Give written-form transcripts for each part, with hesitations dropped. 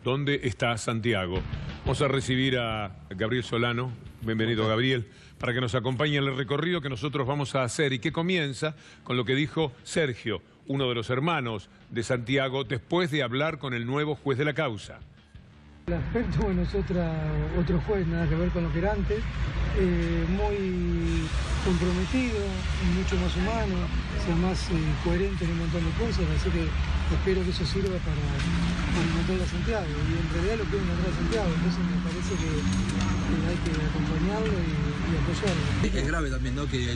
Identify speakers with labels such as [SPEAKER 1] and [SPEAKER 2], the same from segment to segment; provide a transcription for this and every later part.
[SPEAKER 1] ¿Dónde está Santiago? Vamos a recibir a Gabriel Solano. Bienvenido, Gabriel, para que nos acompañe en el recorrido que nosotros vamos a hacer y que comienza con lo que dijo Sergio, uno de los hermanos de Santiago, después de hablar con el nuevo juez de la causa.
[SPEAKER 2] El aspecto, bueno, es otro juez, nada que ver con lo que era antes, muy comprometido, mucho más humano, sea más coherente en un montón de cosas, así que espero que eso sirva para encontrar a Santiago, y en realidad lo quiero encontrar a Santiago, entonces me parece que hay que acompañarlo y apoyarlo.
[SPEAKER 3] Es grave también, ¿no? Que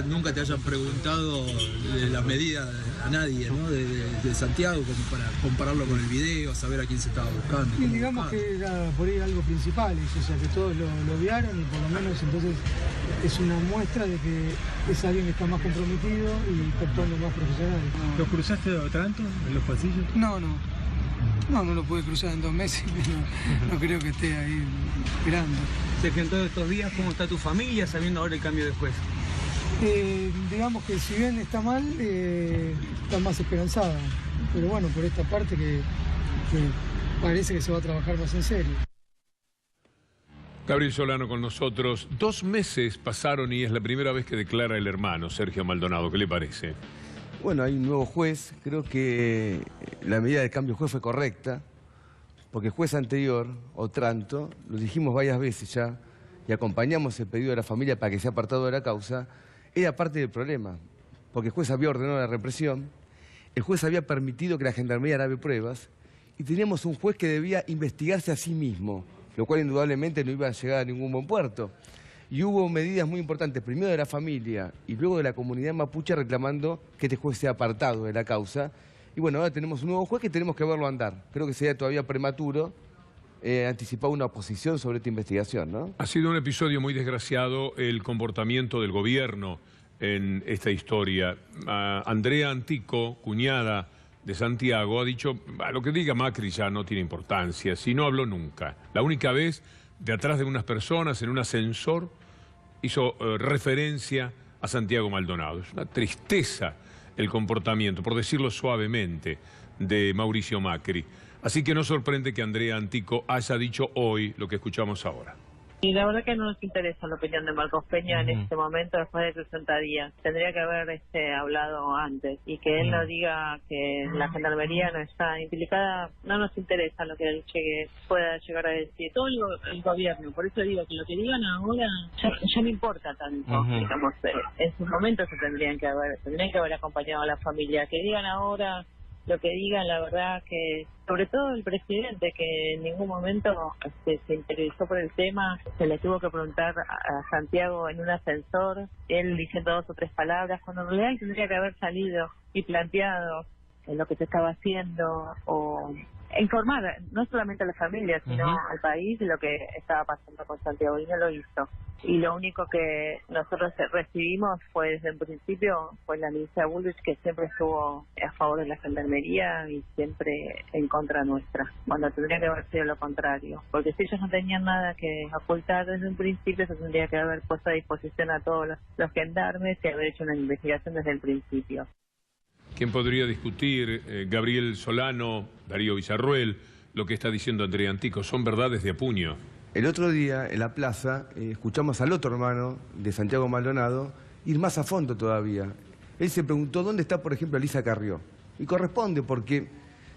[SPEAKER 3] nunca te hayan preguntado de las medidas a nadie, ¿no? De Santiago, como para compararlo con el video, saber a quién se estaba buscando.
[SPEAKER 2] Y digamos que era por ahí algo principal, o sea que todos lo vieron y por lo menos entonces es una muestra de que es alguien que está más comprometido y actuando más profesional.
[SPEAKER 4] ¿Lo cruzaste a Otranto en los pasillos?
[SPEAKER 2] No lo pude cruzar en 2 meses, no creo que esté ahí esperando.
[SPEAKER 4] Sergio, en todos estos días, ¿cómo está tu familia sabiendo ahora el cambio de juez?
[SPEAKER 2] Digamos que si bien está mal, está más esperanzada. Pero bueno, por esta parte que parece que se va a trabajar más en serio.
[SPEAKER 1] Gabriel Solano con nosotros. 2 meses pasaron y es la primera vez que declara el hermano, Sergio Maldonado. ¿Qué le parece?
[SPEAKER 5] Bueno, hay un nuevo juez. Creo que la medida de cambio de juez fue correcta, porque el juez anterior, Otranto, lo dijimos varias veces ya, y acompañamos el pedido de la familia para que sea apartado de la causa, era parte del problema, porque el juez había ordenado la represión, el juez había permitido que la Gendarmería grabe pruebas, y teníamos un juez que debía investigarse a sí mismo, lo cual indudablemente no iba a llegar a ningún buen puerto. Y hubo medidas muy importantes, primero de la familia y luego de la comunidad mapuche reclamando que este juez sea apartado de la causa. Y bueno, ahora tenemos un nuevo juez que tenemos que verlo andar. Creo que sería todavía prematuro anticipar una oposición sobre esta investigación, ¿no?
[SPEAKER 1] Ha sido un episodio muy desgraciado el comportamiento del gobierno en esta historia. Andrea Antico, cuñada de Santiago, ha dicho, lo que diga Macri ya no tiene importancia, si no habló nunca. La única vez, de atrás de unas personas, en un ascensor, hizo referencia a Santiago Maldonado. Es una tristeza el comportamiento, por decirlo suavemente, de Mauricio Macri. Así que no sorprende que Andrea Antico haya dicho hoy lo que escuchamos ahora.
[SPEAKER 6] Y la verdad que no nos interesa la opinión de Marcos Peña en este momento, después de 60 días. Tendría que haber hablado antes. Y que él no diga que la Gendarmería no está implicada, no nos interesa lo que él pueda llegar a decir. Todo el gobierno, por eso digo que lo que digan ahora ya no importa tanto. Digamos, en sus momentos se tendrían que haber acompañado a la familia. Que digan ahora lo que digan, la verdad que, sobre todo el presidente, que en ningún momento se interesó por el tema, se le tuvo que preguntar a Santiago en un ascensor, él diciendo 2 o 3 palabras, cuando en realidad tendría que haber salido y planteado lo que se estaba haciendo, o informar no solamente a la familia, sino al país de lo que estaba pasando con Santiago, y no lo hizo. Y lo único que nosotros recibimos fue desde el principio, fue la ministra Bullrich, que siempre estuvo a favor de la Gendarmería y siempre en contra nuestra, cuando tendría que haber sido lo contrario. Porque si ellos no tenían nada que ocultar desde un principio, se tendría que haber puesto a disposición a todos los gendarmes y haber hecho una investigación desde el principio.
[SPEAKER 1] ¿Quién podría discutir, Gabriel Solano, Darío Villarruel, lo que está diciendo Andrea Antico? Son verdades de a puño.
[SPEAKER 5] El otro día, en la plaza, escuchamos al otro hermano de Santiago Maldonado ir más a fondo todavía. Él se preguntó dónde está, por ejemplo, Elisa Carrió. Y corresponde porque,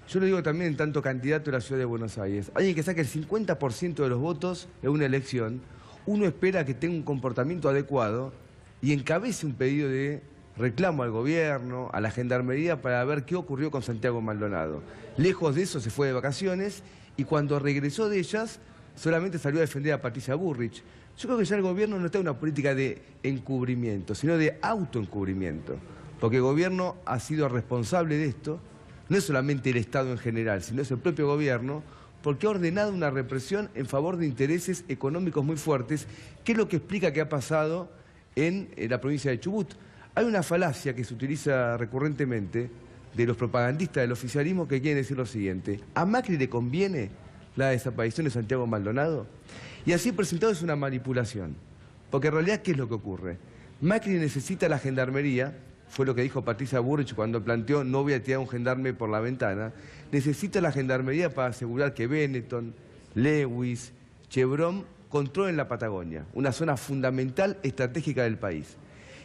[SPEAKER 5] yo lo digo también en tanto candidato a la ciudad de Buenos Aires, alguien que saque el 50% de los votos en una elección, uno espera que tenga un comportamiento adecuado y encabece un pedido de reclamo al gobierno, a la Gendarmería, para ver qué ocurrió con Santiago Maldonado. Lejos de eso se fue de vacaciones y cuando regresó de ellas solamente salió a defender a Patricia Bullrich. Yo creo que ya el gobierno no está en una política de encubrimiento, sino de autoencubrimiento, porque el gobierno ha sido responsable de esto, no es solamente el Estado en general, sino es el propio gobierno, porque ha ordenado una represión en favor de intereses económicos muy fuertes, que es lo que explica qué ha pasado en la provincia de Chubut. Hay una falacia que se utiliza recurrentemente de los propagandistas del oficialismo que quieren decir lo siguiente: ¿a Macri le conviene la desaparición de Santiago Maldonado? Y así presentado es una manipulación, porque en realidad ¿qué es lo que ocurre? Macri necesita la Gendarmería fue lo que dijo Patricia Bullrich cuando planteó no voy a tirar a un gendarme por la ventana, necesita la gendarmería para asegurar que Benetton, Lewis, Chevron controlen la Patagonia, una zona fundamental estratégica del país.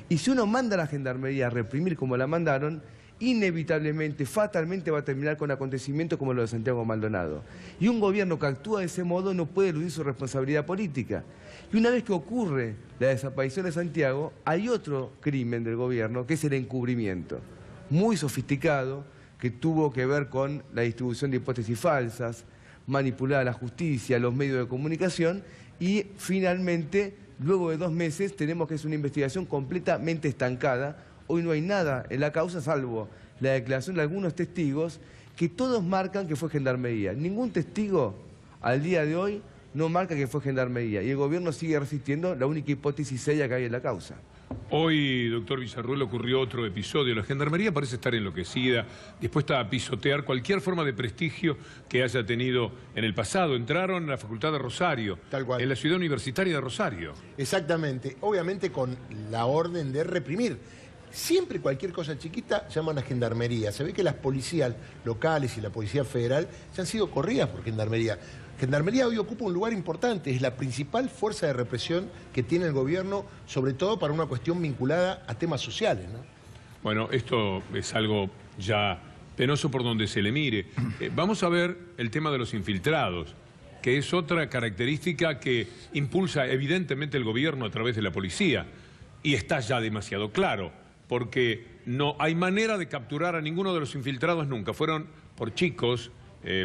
[SPEAKER 5] Y si uno manda a la gendarmería a reprimir como la mandaron, inevitablemente, fatalmente va a terminar con acontecimientos como lo de Santiago Maldonado. Y un gobierno que actúa de ese modo no puede eludir su responsabilidad política. Y una vez que ocurre la desaparición de Santiago, hay otro crimen del gobierno, que es el encubrimiento, muy sofisticado, que tuvo que ver con la distribución de hipótesis falsas, manipular a la justicia, los medios de comunicación, y finalmente, luego de 2 meses, tenemos que es una investigación completamente estancada. Hoy no hay nada en la causa salvo la declaración de algunos testigos que todos marcan que fue Gendarmería. Ningún testigo al día de hoy no marca que fue Gendarmería y el gobierno sigue resistiendo la única hipótesis seria que hay en la causa.
[SPEAKER 1] Hoy, doctor Villarruel, ocurrió otro episodio. La Gendarmería parece estar enloquecida, dispuesta a pisotear cualquier forma de prestigio que haya tenido en el pasado. Entraron en la Facultad de Rosario,
[SPEAKER 7] tal cual,
[SPEAKER 1] en la ciudad universitaria de Rosario.
[SPEAKER 7] Exactamente, obviamente con la orden de reprimir. Siempre cualquier cosa chiquita llaman a Gendarmería. Se ve que las policías locales y la Policía Federal ya han sido corridas por Gendarmería. Gendarmería hoy ocupa un lugar importante, es la principal fuerza de represión que tiene el gobierno, sobre todo para una cuestión vinculada a temas sociales, ¿no?
[SPEAKER 1] Bueno, esto es algo ya penoso por donde se le mire. Vamos a ver el tema de los infiltrados, que es otra característica que impulsa evidentemente el gobierno a través de la policía. Y está ya demasiado claro, porque no hay manera de capturar a ninguno de los infiltrados nunca. Fueron por chicos,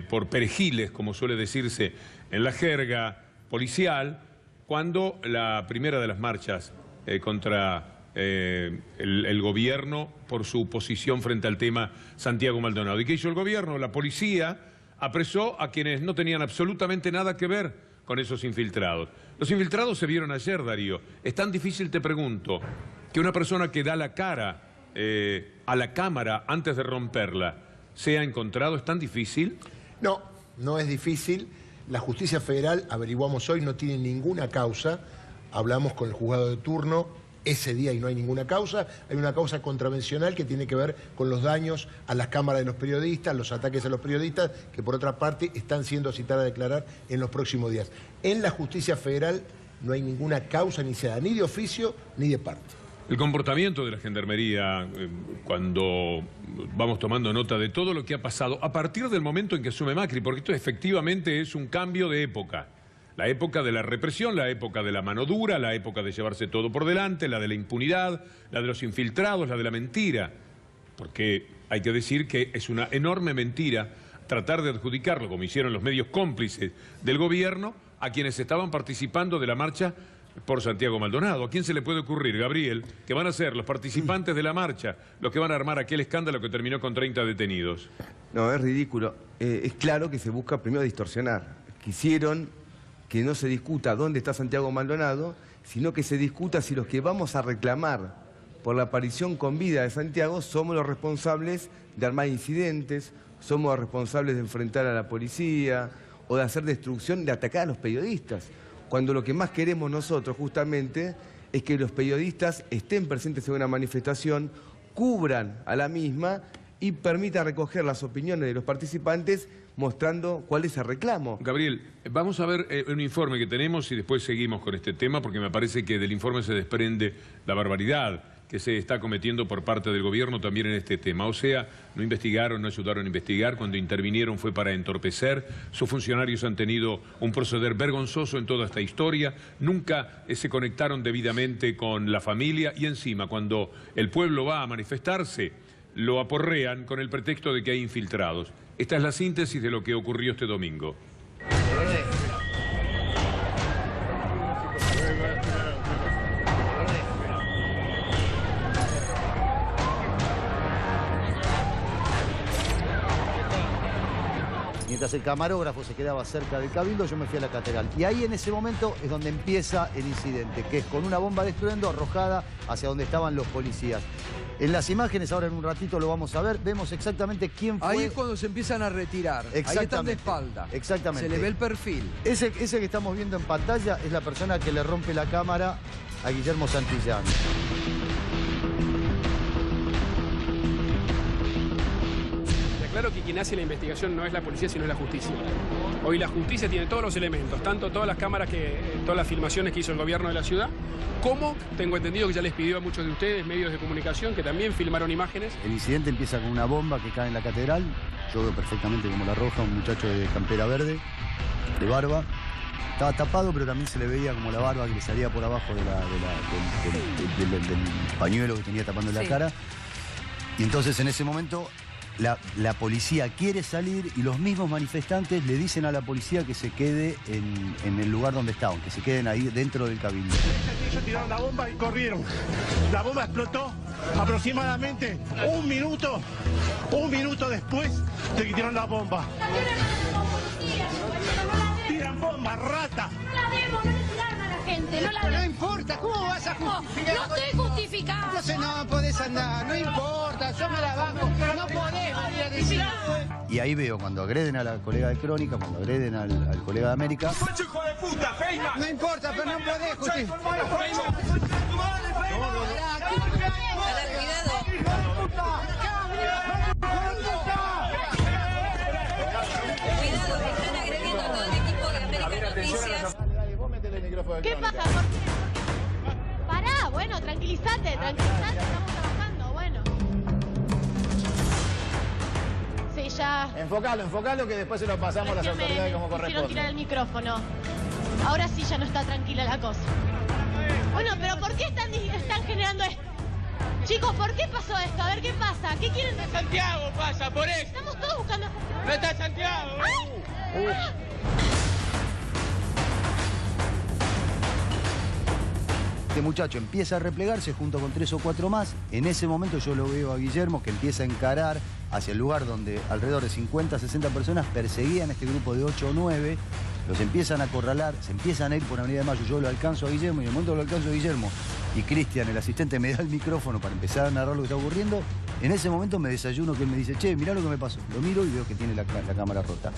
[SPEAKER 1] por perejiles, como suele decirse en la jerga policial, cuando la primera de las marchas contra el gobierno por su posición frente al tema Santiago Maldonado. ¿Y qué hizo el gobierno? La policía apresó a quienes no tenían absolutamente nada que ver con esos infiltrados. Los infiltrados se vieron ayer, Darío. Es tan difícil, te pregunto, que una persona que da la cara a la cámara antes de romperla sea encontrado. ¿Es tan difícil?
[SPEAKER 7] No, no es difícil. La Justicia Federal, averiguamos hoy, no tiene ninguna causa. Hablamos con el juzgado de turno ese día y no hay ninguna causa. Hay una causa contravencional que tiene que ver con los daños a las cámaras de los periodistas, los ataques a los periodistas, que por otra parte están siendo citadas a declarar en los próximos días. En la Justicia Federal no hay ninguna causa iniciada, ni de oficio ni de parte.
[SPEAKER 1] El comportamiento de la Gendarmería, cuando vamos tomando nota de todo lo que ha pasado, a partir del momento en que asume Macri, porque esto efectivamente es un cambio de época. La época de la represión, la época de la mano dura, la época de llevarse todo por delante, la de la impunidad, la de los infiltrados, la de la mentira. Porque hay que decir que es una enorme mentira tratar de adjudicarlo, como hicieron los medios cómplices del gobierno, a quienes estaban participando de la marcha por Santiago Maldonado. ¿A quién se le puede ocurrir, Gabriel, que van a ser los participantes de la marcha los que van a armar aquel escándalo que terminó con 30 detenidos?
[SPEAKER 5] No, es ridículo. Es claro que se busca primero distorsionar. Quisieron que no se discuta dónde está Santiago Maldonado, sino que se discuta si los que vamos a reclamar por la aparición con vida de Santiago somos los responsables de armar incidentes, somos los responsables de enfrentar a la policía o de hacer destrucción, de atacar a los periodistas. Cuando lo que más queremos nosotros justamente es que los periodistas estén presentes en una manifestación, cubran a la misma y permitan recoger las opiniones de los participantes mostrando cuál es el reclamo.
[SPEAKER 1] Gabriel, vamos a ver un informe que tenemos y después seguimos con este tema, porque me parece que del informe se desprende la barbaridad que se está cometiendo por parte del gobierno también en este tema. O sea, no investigaron, no ayudaron a investigar, cuando intervinieron fue para entorpecer. Sus funcionarios han tenido un proceder vergonzoso en toda esta historia, nunca se conectaron debidamente con la familia y encima cuando el pueblo va a manifestarse, lo aporrean con el pretexto de que hay infiltrados. Esta es la síntesis de lo que ocurrió este domingo.
[SPEAKER 8] Mientras el camarógrafo se quedaba cerca del Cabildo, yo me fui a la catedral. Y ahí en ese momento es donde empieza el incidente, que es con una bomba de estruendo arrojada hacia donde estaban los policías. En las imágenes, ahora en un ratito lo vamos a ver, vemos exactamente quién fue.
[SPEAKER 9] Ahí es cuando se empiezan a retirar. Ahí están de espalda.
[SPEAKER 8] Exactamente.
[SPEAKER 9] Se le ve el perfil.
[SPEAKER 8] Ese que estamos viendo en pantalla es la persona que le rompe la cámara a Guillermo Santillán.
[SPEAKER 10] claro que quien hace la investigación no es la policía, sino es la justicia. Hoy la justicia tiene todos los elementos, tanto todas las cámaras, todas las filmaciones que hizo el gobierno de la ciudad, como tengo entendido que ya les pidió a muchos de ustedes, medios de comunicación, que también filmaron imágenes.
[SPEAKER 8] El incidente empieza con una bomba que cae en la catedral. Yo veo perfectamente como la roja, un muchacho de campera verde, de barba. Estaba tapado, pero también se le veía como la barba que le salía por abajo del pañuelo que tenía tapando la cara. Y entonces en ese momento la policía quiere salir y los mismos manifestantes le dicen a la policía que se quede en el lugar donde estaban, que se queden ahí dentro del cabildo.
[SPEAKER 11] Ellos tiraron la bomba y corrieron. La bomba explotó aproximadamente un minuto después de que tiraron la bomba. ¡Tiran bomba, rata!
[SPEAKER 12] No la demos, no le tiraron a la gente, no la demos.
[SPEAKER 11] No importa, ¿cómo vas a justificar?
[SPEAKER 12] No estoy justificando.
[SPEAKER 11] Entonces no podés andar, no importa, yo me la banco, no podés venir a decir.
[SPEAKER 8] Y ahí veo cuando agreden a la colega de Crónica, cuando agreden al colega de América.
[SPEAKER 11] No importa, pero no podés justificar.
[SPEAKER 12] ¿Qué pasa? ¿Por qué? Pará, bueno, tranquilízate, estamos trabajando, bueno. Sí, ya.
[SPEAKER 11] Enfocalo, que después se lo pasamos a las autoridades como corresponde.
[SPEAKER 12] Quisieron tirar el micrófono. Ahora sí ya no está tranquila la cosa. Bueno, pero ¿por qué están generando esto? Chicos, ¿por qué pasó esto? A ver, ¿qué pasa? ¿Qué quieren decir?
[SPEAKER 11] Santiago pasa, por eso.
[SPEAKER 12] Estamos todos buscando a Santiago.
[SPEAKER 11] No está Santiago.
[SPEAKER 12] ¡Ay!
[SPEAKER 8] Este muchacho empieza a replegarse junto con 3 o 4 más. En ese momento yo lo veo a Guillermo que empieza a encarar hacia el lugar donde alrededor de 50, 60 personas perseguían a este grupo de 8 o 9. Los empiezan a acorralar, se empiezan a ir por Avenida de Mayo. Yo lo alcanzo a Guillermo y en el momento que lo alcanzo a Guillermo y Cristian, el asistente, me da el micrófono para empezar a narrar lo que está ocurriendo. En ese momento me desayuno que él me dice, che, mirá lo que me pasó. Lo miro y veo que tiene la cámara rota.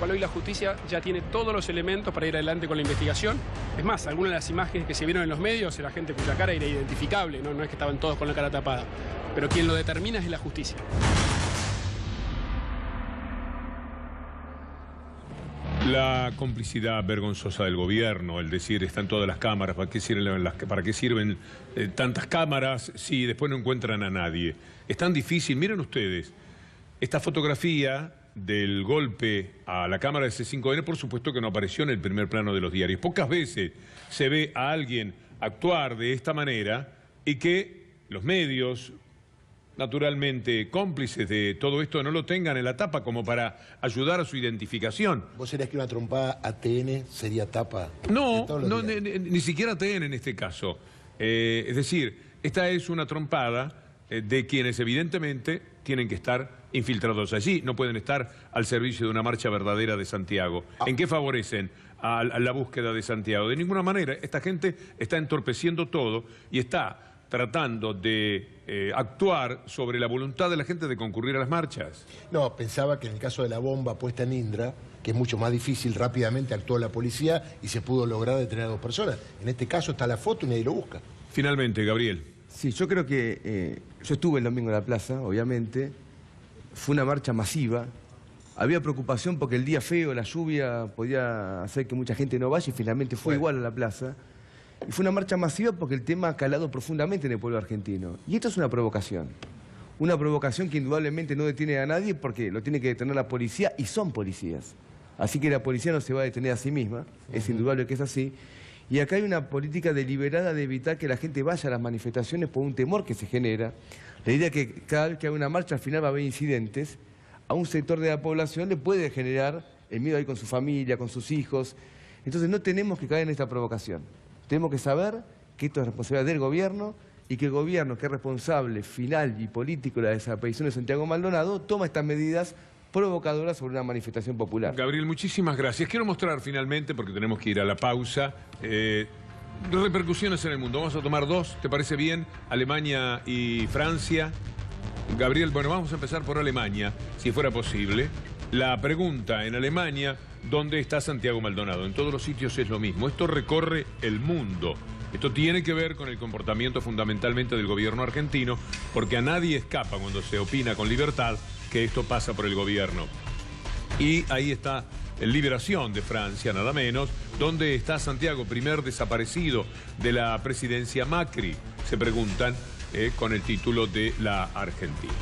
[SPEAKER 10] Hoy la justicia ya tiene todos los elementos para ir adelante con la investigación. Es más, algunas de las imágenes que se vieron en los medios era gente cuya cara era identificable, no es que estaban todos con la cara tapada. Pero quien lo determina es la justicia.
[SPEAKER 1] La complicidad vergonzosa del gobierno, el decir están todas las cámaras, ¿para qué sirven tantas cámaras si después no encuentran a nadie? Es tan difícil. Miren ustedes, esta fotografía del golpe a la cámara de C5N, por supuesto que no apareció en el primer plano de los diarios. Pocas veces se ve a alguien actuar de esta manera y que los medios, naturalmente cómplices de todo esto, no lo tengan en la tapa como para ayudar a su identificación.
[SPEAKER 7] ¿Vos serías que una trompada a TN sería tapa?
[SPEAKER 1] No, ni siquiera TN en este caso. Es decir, esta es una trompada de quienes evidentemente tienen que estar infiltrados allí, no pueden estar al servicio de una marcha verdadera de Santiago. ¿En qué favorecen a la búsqueda de Santiago? De ninguna manera. Esta gente está entorpeciendo todo y está tratando de actuar sobre la voluntad de la gente de concurrir a las marchas.
[SPEAKER 7] No, pensaba que en el caso de la bomba puesta en Indra, que es mucho más difícil, rápidamente actuó la policía y se pudo lograr detener a 2 personas. En este caso está la foto y nadie lo busca.
[SPEAKER 1] Finalmente, Gabriel.
[SPEAKER 5] Sí, yo creo que yo estuve el domingo en la plaza, obviamente. Fue una marcha masiva. Había preocupación porque el día feo, la lluvia, podía hacer que mucha gente no vaya y finalmente fue igual a la plaza. Y fue una marcha masiva porque el tema ha calado profundamente en el pueblo argentino. Y esto es una provocación. Una provocación que indudablemente no detiene a nadie porque lo tiene que detener la policía y son policías. Así que la policía no se va a detener a sí misma, es indudable que es así. Y acá hay una política deliberada de evitar que la gente vaya a las manifestaciones por un temor que se genera. La idea es que cada vez que hay una marcha al final va a haber incidentes. A un sector de la población le puede generar el miedo a ir con su familia, con sus hijos. Entonces no tenemos que caer en esta provocación. Tenemos que saber que esto es responsabilidad del gobierno y que el gobierno, que es responsable final y político de la desaparición de Santiago Maldonado, toma estas medidas provocadoras sobre una manifestación popular.
[SPEAKER 1] Gabriel, muchísimas gracias. Quiero mostrar finalmente, porque tenemos que ir a la pausa, repercusiones en el mundo. Vamos a tomar dos, ¿te parece bien? Alemania y Francia. Gabriel, bueno, vamos a empezar por Alemania, si fuera posible. La pregunta en Alemania, ¿dónde está Santiago Maldonado? En todos los sitios es lo mismo. Esto recorre el mundo. Esto tiene que ver con el comportamiento fundamentalmente del gobierno argentino, porque a nadie escapa cuando se opina con libertad que esto pasa por el gobierno. Y ahí está Liberación de Francia, nada menos, donde está Santiago, primer desaparecido de la presidencia Macri, se preguntan, con el título de La Argentina.